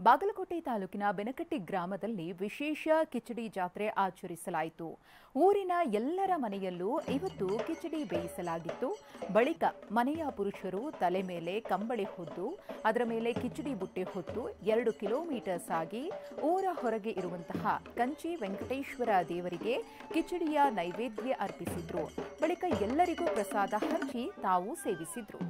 ಬಾಗಲಕೋಟೆ ತಾಲೂಕಿನ ಬೆನಕಟ್ಟಿ ಗ್ರಾಮದಲ್ಲಿ ವಿಶೇಷ ಕಿಚಡಿ ಜಾತ್ರೆ ಆಚರಿಸಲಾಯಿತು. ಊರಿನ ಎಲ್ಲರ ಮನೆಯಲ್ಲೂ ಇವತ್ತು ಕಿಚಡಿ ಬೇಯಿಸಲಾಗಿತ್ತು. ಬಳಿಕ ಮನೆಯ ಪುರುಷರು ತಲೆ ಮೇಲೆ ಕಂಬಳಿ ಹೊದ್ದು ಅದರ ಮೇಲೆ ಕಿಚಡಿ ಬುಟ್ಟಿ ಹೊತ್ತು 2 ಕಿಲೋಮೀಟರ್ ಸಾಗಿ ಊರ ಹೊರಗೆ ಇರುವಂತಹ ಕಂಚಿ ವೆಂಕಟೇಶ್ವರ ದೇವರಿಗೆ ಕಿಚಡಿಯ ನೈವೇದ್ಯ ಅರ್ಪಿಸಿದ್ರು. ಬಳಿಕ ಎಲ್ಲರಿಗೂ ಪ್ರಸಾದ ಹಂಚಿ ತಾವು ಸೇವಿಸಿದ್ರು.